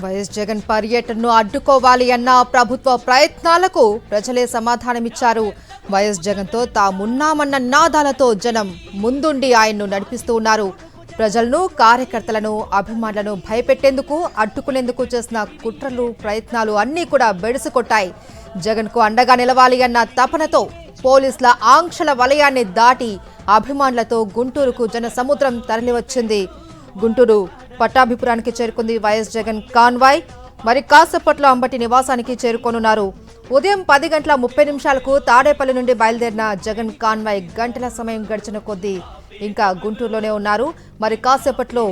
YS Jagan పర్యటనను అడ్డుకోవాలి అన్న ప్రభుత్వ ప్రయత్నాలకు ప్రజలే సమాధానమిచ్చారు. వైఎస్ జగన్తో తామున్నామన్న నాదాలతో జనం ముందుండి ఆయన్ను నడిపిస్తూ ఉన్నారు. ప్రజలను, కార్యకర్తలను, అభిమానులను భయపెట్టేందుకు, అడ్డుకునేందుకు చేసిన కుట్రలు, ప్రయత్నాలు అన్నీ కూడా బెడిసికొట్టాయి. జగన్కు అండగా నిలవాలి అన్న తపనతో పోలీసుల ఆంక్షల వలయాన్ని దాటి అభిమానులతో గుంటూరుకు జన సముద్రం తరలివచ్చింది. గుంటూరు పట్టాభిపురానికి చేరుకుంది వైఎస్ జగన్ కాన్వాయ్. మరి కాసేపట్లో అంబటి నివాసానికి చేరుకోనున్నారు. ఉదయం 10:30 తాడేపల్లి నుండి బయలుదేరిన జగన్ కాన్వాయ్ గంటల సమయం గడిచిన కొద్దీ ఇంకా గుంటూరులోనే ఉన్నారు. మరి కాసేపట్లో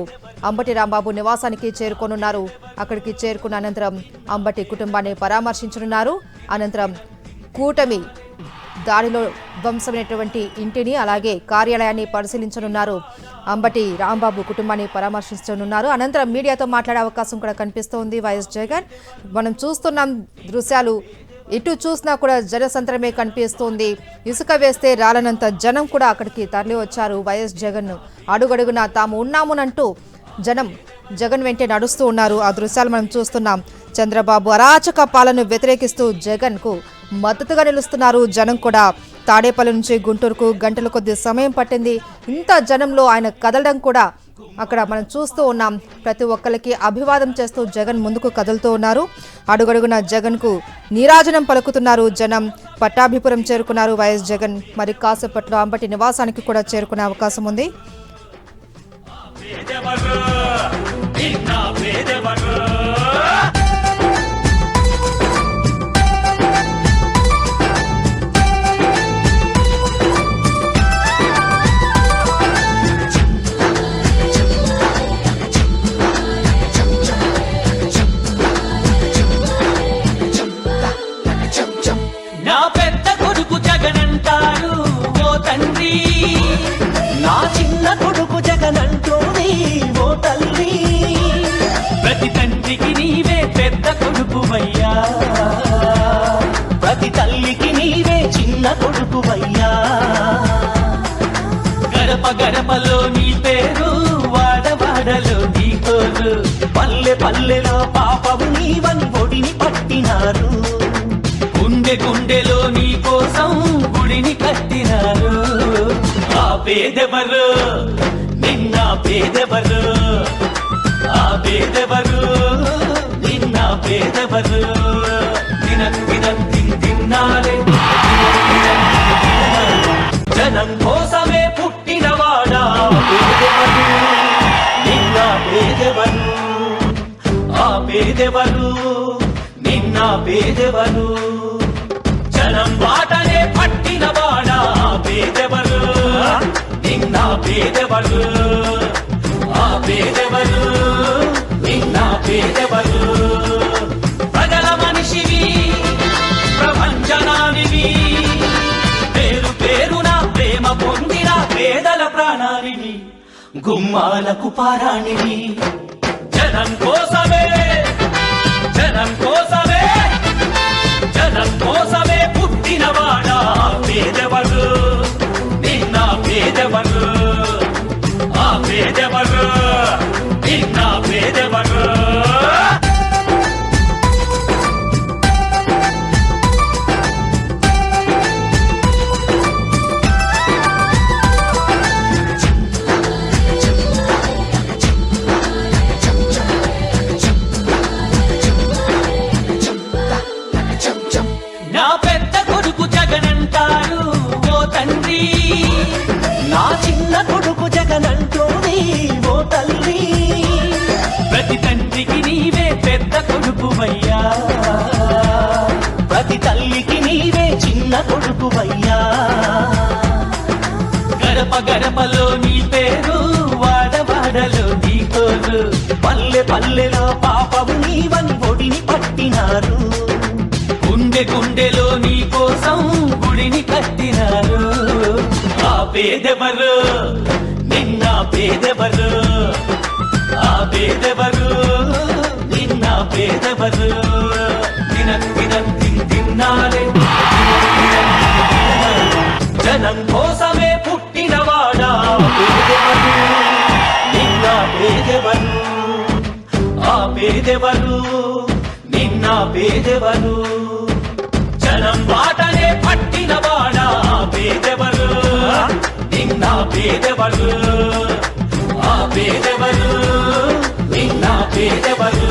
అంబటి రాంబాబు నివాసానికి చేరుకోనున్నారు. అక్కడికి చేరుకున్న అనంతరం అంబటి కుటుంబాన్ని పరామర్శించనున్నారు. అనంతరం కూటమి దాడిలో ధ్వంసమైనటువంటి ఇంటిని అలాగే కార్యాలయాన్ని పరిశీలించనున్నారు. అంబటి రాంబాబు కుటుంబాన్ని పరామర్శించనున్నారు. అనంతరం మీడియాతో మాట్లాడే అవకాశం కూడా కనిపిస్తోంది వైఎస్ జగన్. మనం చూస్తున్నాం దృశ్యాలు, ఇటు చూసినా కూడా జనసంద్రమే కనిపిస్తోంది. ఇసుక వేస్తే రాలనంత జనం కూడా అక్కడికి తరలి వచ్చారు. వైఎస్ జగన్ అడుగడుగునా తాము ఉన్నామునంటూ జనం జగన్ వెంటే నడుస్తూ ఉన్నారు. ఆ దృశ్యాలు మనం చూస్తున్నాం. చంద్రబాబు అరాచక పాలనను వ్యతిరేకిస్తూ జగన్ కు మద్దతుగా నిలుస్తున్నారు. జనం కూడా తాడేపల్లి నుంచి గుంటూరుకు గంటల కొద్ది సమయం పట్టింది. ఇంత జనంలో ఆయన కదలడం కూడా అక్కడ మనం చూస్తూ ఉన్నాం. ప్రతి ఒక్కరికి అభివాదం చేస్తూ జగన్ ముందుకు కదులుతూ ఉన్నారు. అడుగడుగున జగన్ కు నీరాజనం పలుకుతున్నారు జనం. పట్టాభిపురం చేరుకున్నారు వైఎస్ జగన్. మరి కాసేపట్లో అంబటి నివాసానికి కూడా చేరుకునే అవకాశం ఉంది. నా పెద్ద కొడుకు జగనంటారు ఓ తండ్రి, నా చిన్న కొడుకు జగనంటోని ఓ తల్లి. ప్రతి తండ్రికి నీవే పెద్ద కొడుకువయ్యా, ప్రతి తల్లికి నీవే చిన్న కొడుకువయ్యా. గడప గడపలో నీ పేరు, వాడవాడలో నీ కోరు, పల్లె పల్లెలో పాపము నీవని ఒడిని పట్టినారు. గుండె గుండెలో నీ కోసం గుడిని కట్టినారు. ఆ పేదెవరు నిన్న పేదెవరు, ఆ పేదెవరు నిన్న పేదెవరు. తిన్నారే జనం కోసమే పుట్టినవాడా పేదెవరు, నిన్న పేదెవరు, ఆ పేదెవరు నిన్న పేదెవరు. జనం బాటనే పట్టినవాడా పేదెవరు, నిన్న పేదెవరు, ఆ పేదెవరు నిన్న పేదెవరు. ప్రజల మనిషివి, ప్రపంచనానివి, పేరు పేరున ప్రేమ పొందిన పేదల ప్రాణానివి, గుమ్మాలకు పారాణివి. జనం కోసమే, జనం కోసమే, జనం కోసమే పుట్టినవాడా పేదెవరు, నిన్న పేదెవరు, ఆ పేదెవరు నిన్న పేదెవరు. నా పెద్ద కొడుకు జగనంటారు ఓ తండ్రి, నా చిన్న కొడుకు జగనంటోని ఓ తల్లి. ప్రతి తండ్రికి నీవే పెద్ద కొడుకువయ్యా, ప్రతి తల్లికి నీవే చిన్న కొడుకువయ్యా. గడప గడపలో నీ పేరు, వాడవాడలో నీ కోరు, పల్లె పల్లెలో పాపము నీవని ఒడిని పట్టినారు. గుండె గుండెలో నీ కోసం గుడిని కట్టినారు. ఆ పేదెవరు నిన్న పేదెవరు, ఆ పేదెవరు నిన్న పేదెవరు. తిన్నారే జనం కోసమే పుట్టినవాడా పేదెవరు, నిన్న పేదెవరు, ఆ పేదెవరు నిన్న పేదెవరు జనం బాటనే పట్టినవాడా పేదెవరు నిన్న పేదెవరు ఆ పేదెవరు నిన్న పేదెవరు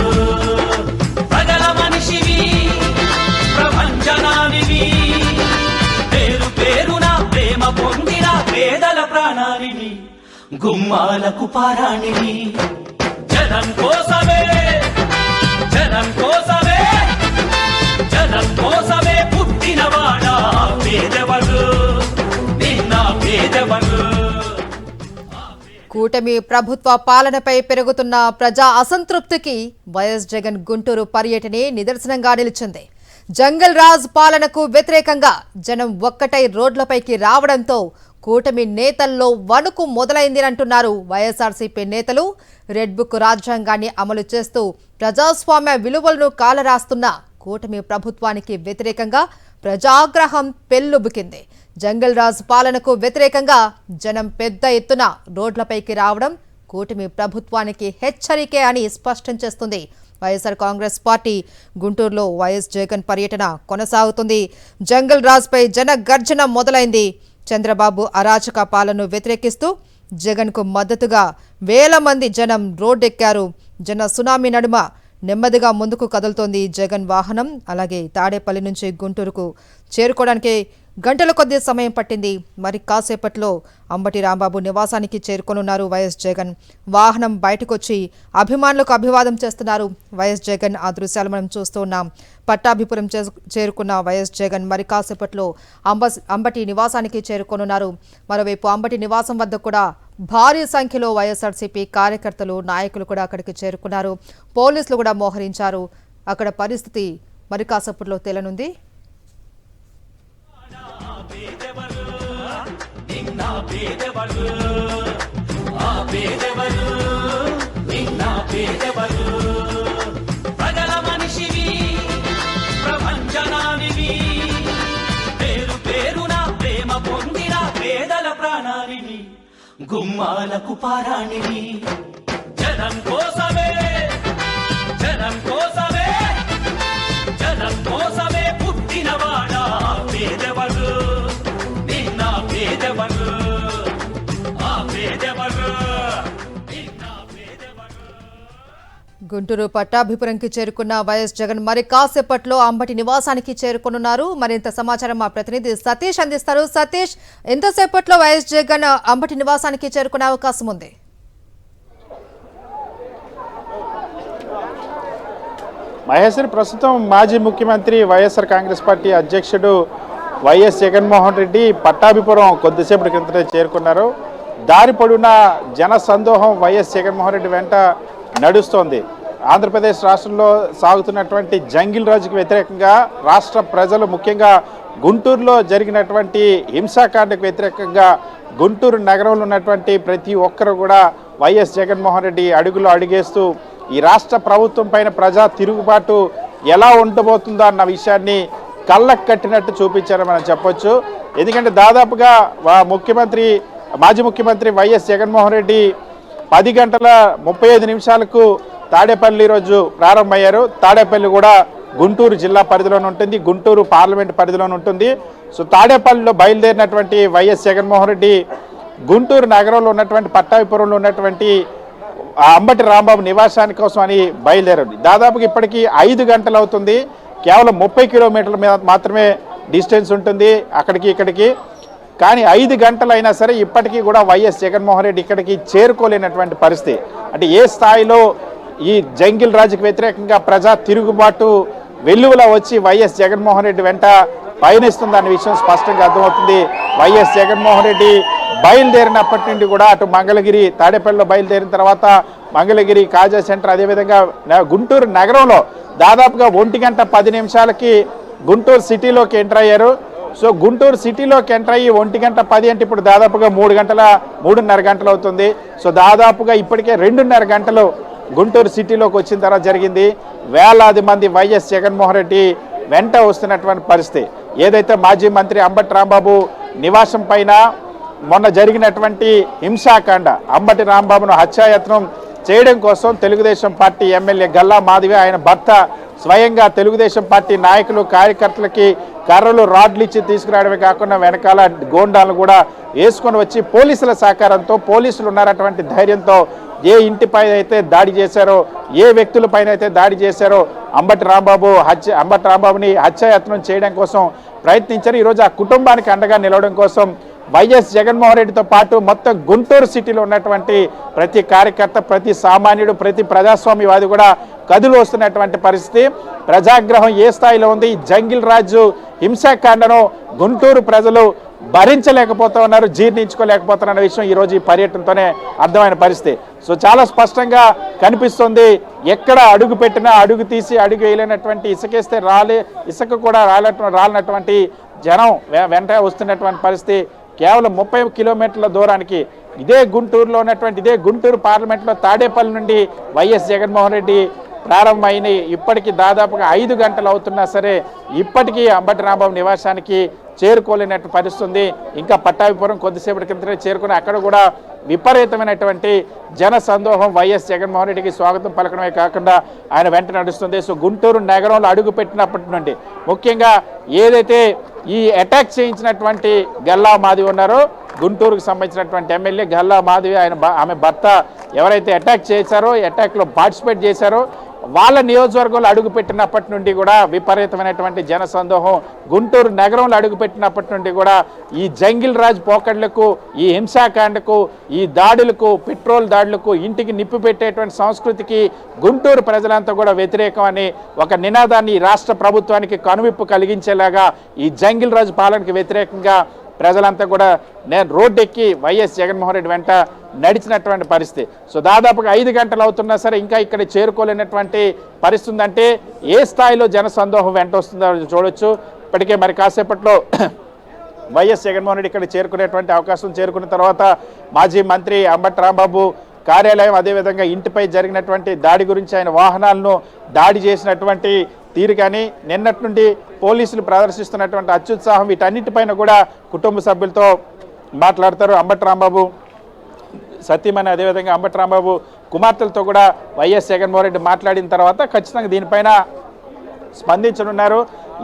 ప్రజల మనిషివి ప్రపంచనానివి పేరు పేరున ప్రేమ పొందిన పేదల ప్రాణానివి గుమ్మాలకు పారాణివి జనం కోసమే జనం కోసమే జనం కోసమే పుట్టినవాడా పేదెవరు నిన్న పేదెవరు కూటమి ప్రభుత్వ పాలనపై పెరుగుతున్న ప్రజా అసంతృప్తికి వైఎస్ జగన్ గుంటూరు పర్యటనే నిదర్శనంగా నిలిచింది. జంగల్ రాజ్ పాలనకు వ్యతిరేకంగా జనం ఒక్కటై రోడ్లపైకి రావడంతో కూటమి నేతల్లో వణుకు మొదలైందంటున్నారు వైఎస్ఆర్సీపీ నేతలు. రెడ్ బుక్ రాజ్యాంగాన్ని అమలు చేస్తూ ప్రజాస్వామ్య విలువలను కాలరాస్తున్న కూటమి ప్రభుత్వానికి వ్యతిరేకంగా ప్రజాగ్రహం పెల్లుబుకింది. జంగల్ రాజ్ పాలనకు వ్యతిరేకంగా జనం పెద్ద ఎత్తున రోడ్లపైకి రావడం కూటమి ప్రభుత్వానికి హెచ్చరికే అని స్పష్టం చేస్తుంది. వైఎస్ఆర్ కాంగ్రెస్ పార్టీ గుంటూరులో వైఎస్ జగన్ పర్యటన కొనసాగుతుంది. జంగల్ రాజ్ పై జన గర్జన మొదలైంది. చంద్రబాబు అరాచక పాలనను వ్యతిరేకిస్తూ జగన్కు మద్దతుగా వేల మంది జనం రోడ్డెక్కారు. జన సునామీ నడుమ నెమ్మదిగా ముందుకు కదులుతోంది జగన్ వాహనం. అలాగే తాడేపల్లి నుంచి గుంటూరుకు చేరుకోవడానికి గంటల కొద్ది సమయం పట్టింది. మరి కాసేపట్లో అంబటి రాంబాబు నివాసానికి చేరుకోనున్నారు వైఎస్ జగన్. వాహనం బయటకొచ్చి అభిమానులకు అభివాదం చేస్తున్నారు వైఎస్ జగన్. ఆ దృశ్యాలు మనం చూస్తూ ఉన్నాం. పట్టాభిపురం చేరుకున్న వైఎస్ జగన్ మరి కాసేపట్లో అంబటి నివాసానికి చేరుకోనున్నారు. మరోవైపు అంబటి నివాసం వద్ద కూడా భారీ సంఖ్యలో వైఎస్ఆర్సీపీ కార్యకర్తలు నాయకులు కూడా అక్కడికి చేరుకున్నారు. పోలీసులు కూడా మోహరించారు. అక్కడ పరిస్థితి మరి కాసేపట్లో తేలనుంది. ప్రజల మనిషివి ప్రపంచనానివి పేరు పేరున ప్రేమ పొందిన పేదల ప్రాణానివి గుమ్మాలకు పారాణివి జనం కోసమే జనం కోసమే జనం కోసమే పుట్టినవాడా పేదెవరు నిన్న పేదెవరు ఆ పేదెవరు గుంటూరు పట్టాభిపురంకి చేరుకున్న వైఎస్ జగన్ మరి కాసేపట్లో అంబటి నివాసానికి చేరుకున్నారు. మరింత సమాచారం మా ప్రతినిధి సతీష్ అందిస్తారు. సతీష్, ఎంతసేపట్లో వైఎస్ జగన్ అంబటి నివాసానికి చేరుకునే అవకాశం ఉంది? మహేశ్వరి, ప్రస్తుతం మాజీ ముఖ్యమంత్రి వైఎస్ఆర్ కాంగ్రెస్ పార్టీ అధ్యక్షుడు వైఎస్ జగన్మోహన్ రెడ్డి పట్టాభిపురం కొద్దిసేపటి క్రితమే చేరుకున్నారు. దారి పొడవునా జన సందోహం వైఎస్ జగన్మోహన్ రెడ్డి వెంట నడుస్తోంది. ఆంధ్రప్రదేశ్ రాష్ట్రంలో సాగుతున్నటువంటి జంగిల్ రాజుకు వ్యతిరేకంగా రాష్ట్ర ప్రజలు, ముఖ్యంగా గుంటూరులో జరిగినటువంటి హింసాకాండకు వ్యతిరేకంగా గుంటూరు నగరంలో ఉన్నటువంటి ప్రతి ఒక్కరు కూడా వైఎస్ జగన్మోహన్ రెడ్డి అడుగులో అడుగేస్తూ ఈ రాష్ట్ర ప్రభుత్వం పైన ప్రజా తిరుగుబాటు ఎలా ఉండబోతుందో అన్న విషయాన్ని కళ్ళకు కట్టినట్టు చూపించారని మనం చెప్పొచ్చు. ఎందుకంటే దాదాపుగా మాజీ ముఖ్యమంత్రి వైఎస్ జగన్మోహన్ రెడ్డి 10:35 తాడేపల్లి రోజు ప్రారంభమయ్యారు. తాడేపల్లి కూడా గుంటూరు జిల్లా పరిధిలోనే ఉంటుంది, గుంటూరు పార్లమెంట్ పరిధిలోనే ఉంటుంది. సో తాడేపల్లిలో బయలుదేరినటువంటి వైఎస్ జగన్మోహన్ రెడ్డి గుంటూరు నగరంలో ఉన్నటువంటి పట్టాభిపురంలో ఉన్నటువంటి అంబటి రాంబాబు నివాసాని కోసం అని బయలుదేరారు. దాదాపుగా ఇప్పటికీ 5 గంటలు అవుతుంది. కేవలం 30 కిలోమీటర్ల మీద మాత్రమే డిస్టెన్స్ ఉంటుంది అక్కడికి ఇక్కడికి. కానీ 5 గంటలు అయినా సరే ఇప్పటికీ కూడా వైఎస్ జగన్మోహన్ రెడ్డి ఇక్కడికి చేరుకోలేనటువంటి పరిస్థితి. అంటే ఏ స్థాయిలో ఈ జంగిల్ రాజుకు వ్యతిరేకంగా ప్రజా తిరుగుబాటు వెల్లువలా వచ్చి వైఎస్ జగన్మోహన్ రెడ్డి వెంట పయనిస్తుందన్న విషయం స్పష్టంగా అర్థమవుతుంది. వైఎస్ జగన్మోహన్ రెడ్డి బయలుదేరినప్పటి నుండి కూడా అటు మంగళగిరి, తాడేపల్లిలో బయలుదేరిన తర్వాత మంగళగిరి, కాజా సెంటర్, అదేవిధంగా గుంటూరు నగరంలో దాదాపుగా 1:10 గుంటూరు సిటీలోకి ఎంటర్ అయ్యారు. సో గుంటూరు సిటీలోకి ఎంటర్ అయ్యి 1:10 అంటే ఇప్పుడు దాదాపుగా 3:30 గంటలు అవుతుంది. సో దాదాపుగా ఇప్పటికే 2:30 గంటలు గుంటూరు సిటీలోకి వచ్చిన తర్వాత జరిగింది. వేలాది మంది వైఎస్ జగన్మోహన్ రెడ్డి వెంట వస్తున్నటువంటి పరిస్థితి. ఏదైతే మాజీ మంత్రి అంబటి రాంబాబు నివాసం పైన మొన్న జరిగినటువంటి హింసాకాండ, అంబటి రాంబాబును హత్యాయత్నం చేయడం కోసం తెలుగుదేశం పార్టీ ఎమ్మెల్యే గల్లా మాధవి ఆయన భర్త స్వయంగా తెలుగుదేశం పార్టీ నాయకులు కార్యకర్తలకి కర్రలు రాడ్లు ఇచ్చి తీసుకురావడమే కాకుండా వెనకాల గోండాలను కూడా వేసుకొని వచ్చి పోలీసుల సహకారంతో పోలీసులు ఉన్నారటువంటి ధైర్యంతో ఏ ఇంటిపై అయితే దాడి చేశారో ఏ వ్యక్తులపైన అయితే దాడి చేశారో అంబటి రాంబాబుని హత్యాయత్నం చేయడం కోసం ప్రయత్నించారు. ఈరోజు ఆ కుటుంబానికి అండగా నిలవడం కోసం వైఎస్ జగన్మోహన్ రెడ్డితో పాటు మొత్తం గుంటూరు సిటీలో ఉన్నటువంటి ప్రతి కార్యకర్త, ప్రతి సామాన్యుడు, ప్రతి ప్రజాస్వామ్యవాది కూడా కదులు వస్తున్నటువంటి పరిస్థితి. ప్రజాగ్రహం ఏ స్థాయిలో ఉంది. జంగిల్ రాజు హింసాకాండను గుంటూరు ప్రజలు భరించలేకపోతూ ఉన్నారు, జీర్ణించుకోలేకపోతున్న విషయం ఈరోజు ఈ పర్యటనతోనే అర్థమైన పరిస్థితి. సో చాలా స్పష్టంగా కనిపిస్తుంది. ఎక్కడ అడుగు పెట్టినా అడుగు తీసి అడుగు వేయలేనటువంటి, ఇసుకేస్తే ఇసుక కూడా రాలినటువంటి జనం వెంట వస్తున్నటువంటి పరిస్థితి. కేవలం 30 కిలోమీటర్ల దూరానికి ఇదే గుంటూరులో ఉన్నటువంటి ఇదే గుంటూరు పార్లమెంట్లో తాడేపల్లి నుండి వైఎస్ జగన్మోహన్ రెడ్డి ప్రారంభమైన ఇప్పటికీ దాదాపుగా 5 గంటలు అవుతున్నా సరే ఇప్పటికీ అంబటి రాంబాబు నివాసానికి చేరుకోలేనట్టు పరిస్థితుంది. ఇంకా పట్టాభిపురం కొద్దిసేపటి కిందనే చేరుకుని అక్కడ కూడా విపరీతమైనటువంటి జన సందోహం వైఎస్ జగన్మోహన్ రెడ్డికి స్వాగతం పలకడమే కాకుండా ఆయన వెంట నడుస్తుంది. సో గుంటూరు నగరంలో అడుగు పెట్టినప్పటి నుండి ముఖ్యంగా ఏదైతే ఈ అటాక్ చేయించినటువంటి గల్లా మాధవి ఉన్నారో గుంటూరుకు సంబంధించినటువంటి ఎమ్మెల్యే గల్లా మాధవి ఆమె భర్త ఎవరైతే అటాక్ చేశారో అటాక్లో పార్టిసిపేట్ చేశారో వాళ్ళ నియోజకవర్గంలో అడుగుపెట్టినప్పటి నుండి కూడా విపరీతమైనటువంటి జన సందోహం. గుంటూరు నగరంలో అడుగుపెట్టినప్పటి నుండి కూడా ఈ జంగిల్ రాజ్ పోకడ్లకు, ఈ హింసాకాండకు, ఈ దాడులకు, పెట్రోల్ దాడులకు, ఇంటికి నిప్పు పెట్టేటువంటి సంస్కృతికి గుంటూరు ప్రజలంతా కూడా వ్యతిరేకం అని ఒక నినాదాన్ని రాష్ట్ర ప్రభుత్వానికి కనువిప్పు కలిగించేలాగా ఈ జంగిల్ రాజ్ పాలనకి వ్యతిరేకంగా ప్రజలంతా కూడా నేను రోడ్డెక్కి వైఎస్ జగన్మోహన్ రెడ్డి వెంట నడిచినటువంటి పరిస్థితి. సో దాదాపుగా 5 గంటలు అవుతున్నా సరే ఇంకా ఇక్కడ చేరుకోలేనటువంటి పరిస్థితి ఉందంటే ఏ స్థాయిలో జన సందోహం వెంట వస్తుందో చూడొచ్చు. ఇప్పటికే మరి కాసేపట్లో వైఎస్ జగన్మోహన్ రెడ్డి ఇక్కడ చేరుకునేటువంటి అవకాశం. చేరుకున్న తర్వాత మాజీ మంత్రి అంబటి రాంబాబు కార్యాలయం, అదేవిధంగా ఇంటిపై జరిగినటువంటి దాడి గురించి, ఆయన వాహనాలను దాడి చేసినటువంటి తీరు కానీ, నిన్నటి నుండి పోలీసులు ప్రదర్శిస్తున్నటువంటి అత్యుత్సాహం, వీటన్నిటిపైన కూడా కుటుంబ సభ్యులతో మాట్లాడతారు. అంబటి రాంబాబు సతీమణి, అదేవిధంగా అంబటి రాంబాబు కుమార్తెలతో కూడా వైఎస్ జగన్మోహన్ రెడ్డి మాట్లాడిన తర్వాత ఖచ్చితంగా దీనిపైన స్పందించనున్నారు.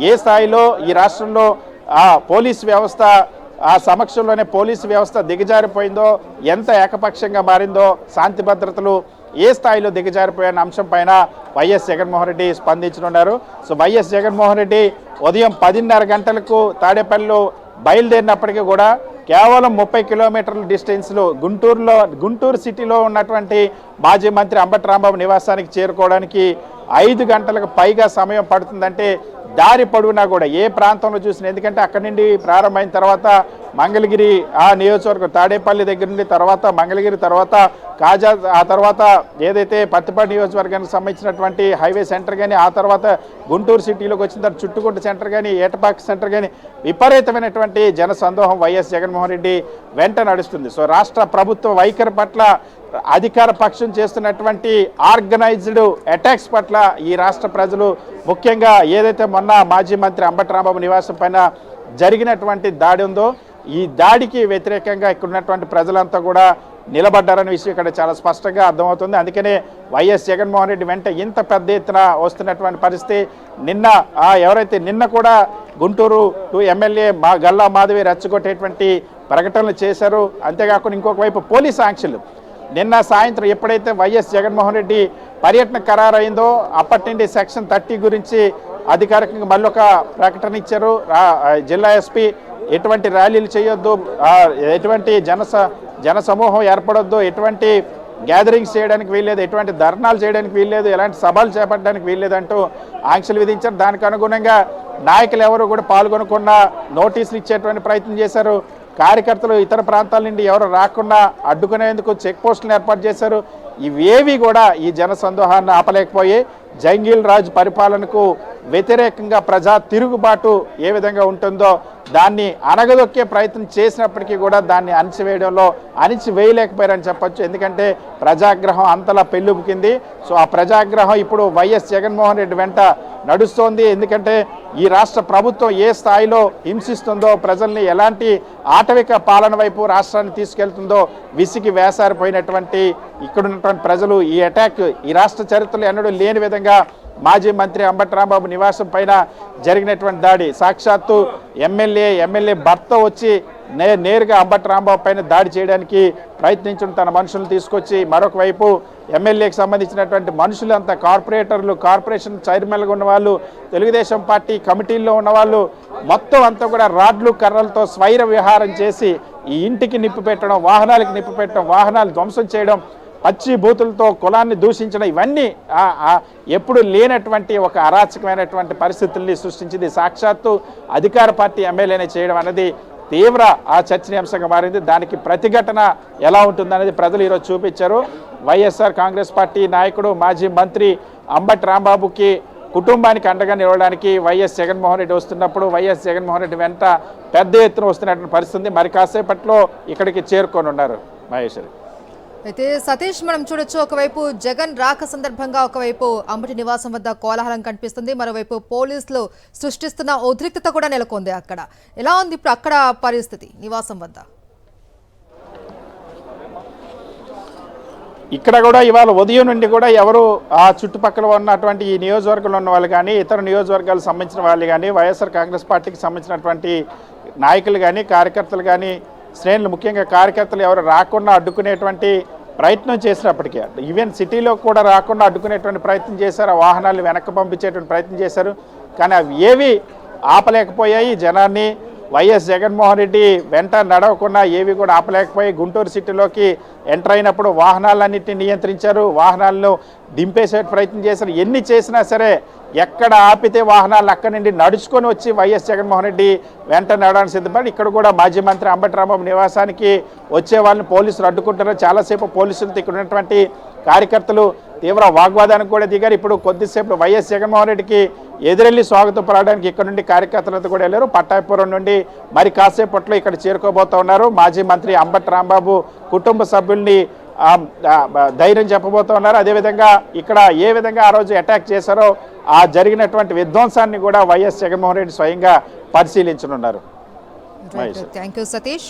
ఏ స్థాయిలో ఈ రాష్ట్రంలో పోలీసు వ్యవస్థ ఆ సమక్షంలోనే పోలీసు వ్యవస్థ దిగజారిపోయిందో, ఎంత ఏకపక్షంగా మారిందో, శాంతి భద్రతలు ఏ స్థాయిలో దిగజారిపోయిన అంశం పైన వైఎస్ జగన్మోహన్ రెడ్డి స్పందించనున్నారు. సో వైఎస్ జగన్మోహన్ రెడ్డి ఉదయం 10:30 గంటలకు తాడేపల్లిలో బయలుదేరినప్పటికీ కూడా కేవలం 30 కిలోమీటర్ల డిస్టెన్స్లో గుంటూరు సిటీలో ఉన్నటువంటి మాజీ మంత్రి అంబటి రాంబాబు నివాసానికి చేరుకోవడానికి 5 గంటలకు పైగా సమయం పడుతుందంటే దారి పొడవునా కూడా ఏ ప్రాంతంలో చూసినా, ఎందుకంటే అక్కడి నుండి ప్రారంభమైన తర్వాత మంగళగిరి ఆ నియోజకవర్గం తాడేపల్లి దగ్గర నుండి తర్వాత మంగళగిరి, తర్వాత కాజా, ఆ తర్వాత ఏదైతే పత్తిపాటి నియోజకవర్గానికి సంబంధించినటువంటి హైవే సెంటర్ కానీ, ఆ తర్వాత గుంటూరు సిటీలోకి వచ్చిన తర్వాత చుట్టుకుంట సెంటర్ కానీ, ఏటపాక సెంటర్ కానీ విపరీతమైనటువంటి జన సందోహం వైఎస్ జగన్మోహన్ రెడ్డి వెంట నడుస్తుంది. సో రాష్ట్ర ప్రభుత్వ వైఖరి పట్ల, అధికార పక్షం చేస్తున్నటువంటి ఆర్గనైజ్డ్ అటాక్స్ పట్ల ఈ రాష్ట్ర ప్రజలు, ముఖ్యంగా ఏదైతే మొన్న మాజీ మంత్రి అంబటి రాంబాబు నివాసం పైన జరిగినటువంటి దాడి ఉందో, ఈ దాడికి వ్యతిరేకంగా ఇక్కడ ఉన్నటువంటి ప్రజలంతా కూడా నిలబడ్డారనే విషయం ఇక్కడ చాలా స్పష్టంగా అర్థమవుతుంది. అందుకనే వైఎస్ జగన్మోహన్ రెడ్డి వెంట ఇంత పెద్ద ఎత్తున వస్తున్నటువంటి పరిస్థితి. నిన్న కూడా గుంటూరు ఎమ్మెల్యే గల్లా మాధవి రెచ్చగొట్టేటువంటి ప్రకటనలు చేశారు. అంతేకాకుండా ఇంకొక వైపు పోలీసు ఆంక్షలు. నిన్న సాయంత్రం ఎప్పుడైతే వైఎస్ జగన్మోహన్ రెడ్డి పర్యటన ఖరారైందో అప్పటి నుండి సెక్షన్ 30 గురించి అధికారికంగా మళ్ళీ ఒక ప్రకటన ఇచ్చారు. జిల్లా ఎస్పీ ఎటువంటి ర్యాలీలు చేయొద్దు, ఎటువంటి జన సమూహం ఏర్పడొద్దు, ఎటువంటి గ్యాదరింగ్స్ చేయడానికి వీల్లేదు, ఎటువంటి ధర్నాలు చేయడానికి వీల్లేదు, ఎలాంటి సభలు చేపట్టడానికి వీల్లేదంటూ ఆంక్షలు విధించారు. దానికి అనుగుణంగా నాయకులు ఎవరు కూడా పాల్గొనకుండా నోటీసులు ఇచ్చేటువంటి ప్రయత్నం చేశారు. కార్యకర్తలు ఇతర ప్రాంతాల నుండి ఎవరు రాకుండా అడ్డుకునేందుకు చెక్ పోస్టులను ఏర్పాటు చేశారు. ఇవేవి కూడా ఈ జన సందోహాన్ని ఆపలేకపోయి జంగీల్ రాజ్ పరిపాలనకు వ్యతిరేకంగా ప్రజా తిరుగుబాటు ఏ విధంగా ఉంటుందో దాన్ని అణగదొక్కే ప్రయత్నం చేసినప్పటికీ కూడా దాన్ని అణిచివేయలేకపోయారని చెప్పొచ్చు. ఎందుకంటే ప్రజాగ్రహం అంతలా పెళ్ళుబుకింది. సో ఆ ప్రజాగ్రహం ఇప్పుడు వైఎస్ జగన్మోహన్ రెడ్డి వెంట నడుస్తోంది. ఎందుకంటే ఈ రాష్ట్ర ప్రభుత్వం ఏ స్థాయిలో హింసిస్తుందో, ప్రజల్ని ఎలాంటి ఆటవిక పాలన వైపు రాష్ట్రాన్ని తీసుకెళ్తుందో విసిగి వేసారిపోయినటువంటి ఇక్కడున్నటువంటి ప్రజలు ఈ అటాక్ ఈ రాష్ట్ర చరిత్రలో ఎన్నడూ లేని విధంగా మాజీ మంత్రి అంబటి రాంబాబు నివాసం పైన జరిగినటువంటి దాడి, సాక్షాత్తు ఎమ్మెల్యే భర్త వచ్చి నేరుగా అంబటి రాంబాబు పైన దాడి చేయడానికి ప్రయత్నించిన తన మనుషులను తీసుకొచ్చి, మరొక వైపు ఎమ్మెల్యేకి సంబంధించినటువంటి మనుషులంతా కార్పొరేటర్లు, కార్పొరేషన్ చైర్మన్గా ఉన్నవాళ్ళు, తెలుగుదేశం పార్టీ కమిటీల్లో ఉన్నవాళ్ళు మొత్తం అంతా కూడా రాడ్లు కర్రలతో స్వైర విహారం చేసి ఈ ఇంటికి నిప్పు పెట్టడం, వాహనాలకు నిప్పు పెట్టడం, వాహనాలు ధ్వంసం చేయడం, పచ్చి బూతులతో కులాన్ని దూషించడం, ఇవన్నీ ఎప్పుడు లేనటువంటి ఒక అరాచకమైనటువంటి పరిస్థితుల్ని సృష్టించింది. సాక్షాత్తు అధికార పార్టీ ఎమ్మెల్యేనే చేయడం అనేది తీవ్ర చర్చనీయాంశంగా మారింది. దానికి ప్రతిఘటన ఎలా ఉంటుందనేది ప్రజలు ఈరోజు చూపించారు. వైఎస్ఆర్ కాంగ్రెస్ పార్టీ నాయకుడు మాజీ మంత్రి అంబటి రాంబాబుకి కుటుంబానికి అండగా నిలవడానికి వైఎస్ జగన్మోహన్ రెడ్డి వస్తున్నప్పుడు వైఎస్ జగన్మోహన్ రెడ్డి వెంట పెద్ద ఎత్తున వస్తున్నటువంటి పరిస్థితి. మరి కాసేపట్లో ఇక్కడికి చేరుకొని ఉన్నారు మహేశ్వరి. అయితే సతీష్, మనం చూడొచ్చు, ఒకవైపు జగన్ రాక సందర్భంగా ఒకవైపు అంబటి నివాసం వద్ద కోలాహలం కనిపిస్తుంది, మరోవైపు పోలీసులు సృష్టిస్తున్న ఉద్రిక్తత కూడా నెలకొంది. అక్కడ ఎలా ఉంది ఇప్పుడు అక్కడ పరిస్థితి నివాసం వద్ద? ఇక్కడ కూడా ఇవాళ ఉదయం నుండి కూడా ఎవరు ఆ చుట్టుపక్కల ఉన్నటువంటి ఈ నియోజకవర్గంలో ఉన్న వాళ్ళు కానీ, ఇతర నియోజకవర్గాలకు సంబంధించిన వాళ్ళు కానీ, వైఎస్ఆర్ కాంగ్రెస్ పార్టీకి సంబంధించినటువంటి నాయకులు కానీ, కార్యకర్తలు కానీ, శ్రేణులు ముఖ్యంగా కార్యకర్తలు ఎవరు రాకుండా అడ్డుకునేటువంటి ప్రయత్నం చేసినప్పటికీ, ఈవెన్ సిటీలో కూడా రాకుండా అడ్డుకునేటువంటి ప్రయత్నం చేశారు. ఆ వాహనాలు వెనక్కి పంపించేటువంటి ప్రయత్నం చేశారు. కానీ అవి ఏవి ఆపలేకపోయాయి జనాన్ని. వైఎస్ జగన్మోహన్ రెడ్డి వెంట నడవకుండా ఏవి కూడా ఆపలేకపోయి గుంటూరు సిటీలోకి ఎంటర్ అయినప్పుడు వాహనాలన్నింటినీ నియంత్రించారు, వాహనాలను దింపేసే ప్రయత్నం చేశారు. ఎన్ని చేసినా సరే ఎక్కడ ఆపితే వాహనాలు అక్కడి నుండి నడుచుకొని వచ్చి వైఎస్ జగన్మోహన్ రెడ్డి వెంట నడవడానికి సిద్ధపడి ఇక్కడ కూడా మాజీ మంత్రి అంబటి రాంబాబు నివాసానికి వచ్చే వాళ్ళని పోలీసులు అడ్డుకుంటున్నారు. చాలాసేపు పోలీసులతో ఇక్కడ ఉన్నటువంటి కార్యకర్తలు తీవ్ర వాగ్వాదానికి కూడా దిగారు. ఇప్పుడు కొద్దిసేపు వైఎస్ జగన్మోహన్ రెడ్డికి ఎదురెళ్ళి స్వాగతం పలకడానికి ఇక్కడ నుండి కార్యకర్తలతో కూడా వెళ్ళారు. పట్టాభిపురం నుండి మరి కాసేపట్లో ఇక్కడ చేరుకోబోతూ ఉన్నారు. మాజీ మంత్రి అంబటి రాంబాబు కుటుంబ సభ్యుల్ని ధైర్యం చెప్పబోతూ ఉన్నారు. అదేవిధంగా ఇక్కడ ఏ విధంగా ఆ రోజు అటాక్ చేశారో ఆ జరిగినటువంటి విధ్వంసాన్ని కూడా వైఎస్ జగన్మోహన్ రెడ్డి స్వయంగా పరిశీలించనున్నారు. Thank you Satish.